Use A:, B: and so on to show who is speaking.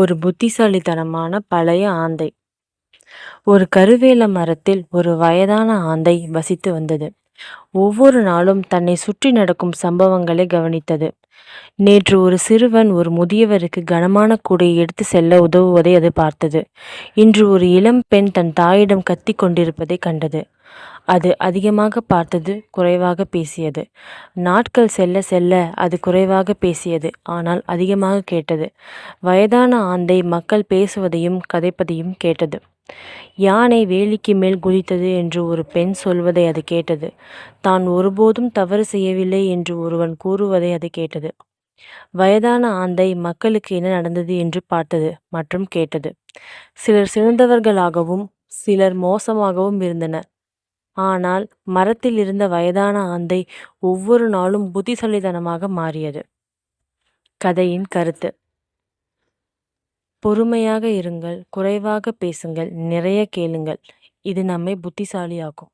A: ஒரு புத்திசாலித்தனமான பழைய ஆந்தை. ஒரு கருவேல மரத்தில் ஒரு வயதான ஆந்தை வசித்து வந்தது. ஒவ்வொரு நாளும் தன்னை சுற்றி நடக்கும் சம்பவங்களை கவனித்தது. நேற்று ஒரு சிறுவன் ஒரு முதியவருக்கு கனமான கூடையை எடுத்து செல்ல உதவுவதை அது பார்த்தது. இன்று ஒரு இளம் பெண் தன் தாயிடம் கத்திக் கொண்டிருப்பதை கண்டது. அது அதிகமாக பார்த்தது, குறைவாக பேசியது. நாட்கள் செல்ல செல்ல அது குறைவாக பேசியது, ஆனால் அதிகமாக கேட்டது. வயதான ஆந்தை மக்கள் பேசுவதையும் கதைப்பதையும் கேட்டது. யானை வேலிக்கு மேல் குதித்தது என்று ஒரு பெண் சொல்வதை அது கேட்டது. தான் ஒருபோதும் தவறு செய்யவில்லை என்று ஒருவன் கூறுவதை அது கேட்டது. வயதான ஆந்தை மக்களுக்கு என்ன நடந்தது என்று பார்த்தது மற்றும் கேட்டது. சிலர் சிறந்தவர்களாகவும் சிலர் மோசமாகவும் இருந்தனர். ஆனால் மரத்தில் இருந்த வயதான ஆந்தை ஒவ்வொரு நாளும் புத்திசாலித்தனமாக மாறியது. கதையின் கருத்து: பொறுமையாக இருங்கள், குறைவாக பேசுங்கள், நிறைய கேளுங்கள். இது நம்மை புத்திசாலியாக்கும்.